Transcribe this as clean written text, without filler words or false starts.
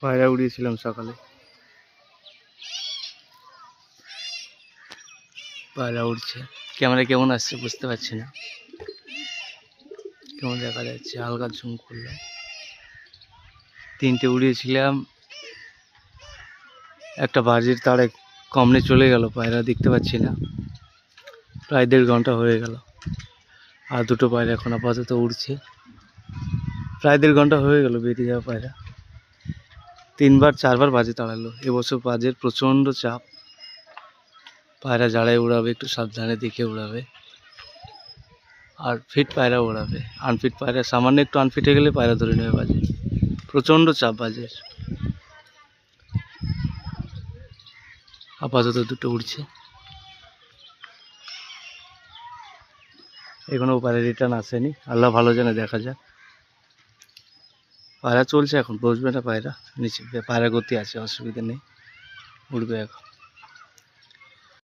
পায়রা উড়িয়েছিলাম সকালে, পায়রা উড়ছে। ক্যামেরা কেমন আসছে বুঝতে পারছি না, কেমন দেখা যাচ্ছে, হালকা ঝুম করলাম। 3টে উড়িয়েছিলাম, একটা বাজির তারে কমনে চলে গেল, পায়রা দেখতে পাচ্ছি না। প্রায় 1.5 ঘন্টা হয়ে গেল। আর 2টো পায়রা এখন আপাতত উড়ছে। প্রায় 1.5 ঘন্টা হয়ে গেল বেরিয়ে যাওয়া পায়রা। 3বার 4বার বাজে তাড়ালো। এবছর বাজের প্রচণ্ড চাপ। পায়রা যারাই উড়াবে একটু সাবধানে দেখে উড়াবে, আর ফিট পায়রা উড়াবে। আনফিট পায়রা সামান্য একটু আনফিট হয়ে গেলে পায়রা ধরে নেবে বাজে। প্রচণ্ড চাপ বাজের। আপাতত 2টো উড়ছে, এখনো পায়রা রিটার্ন আসেনি। আল্লাহ ভালো জানে, দেখা যাক। পায়রা চলছে এখন, বসবে না পায়রা, নিচে পায়রা গতি আছে, অসুবিধা নেই, উড়বে এখন।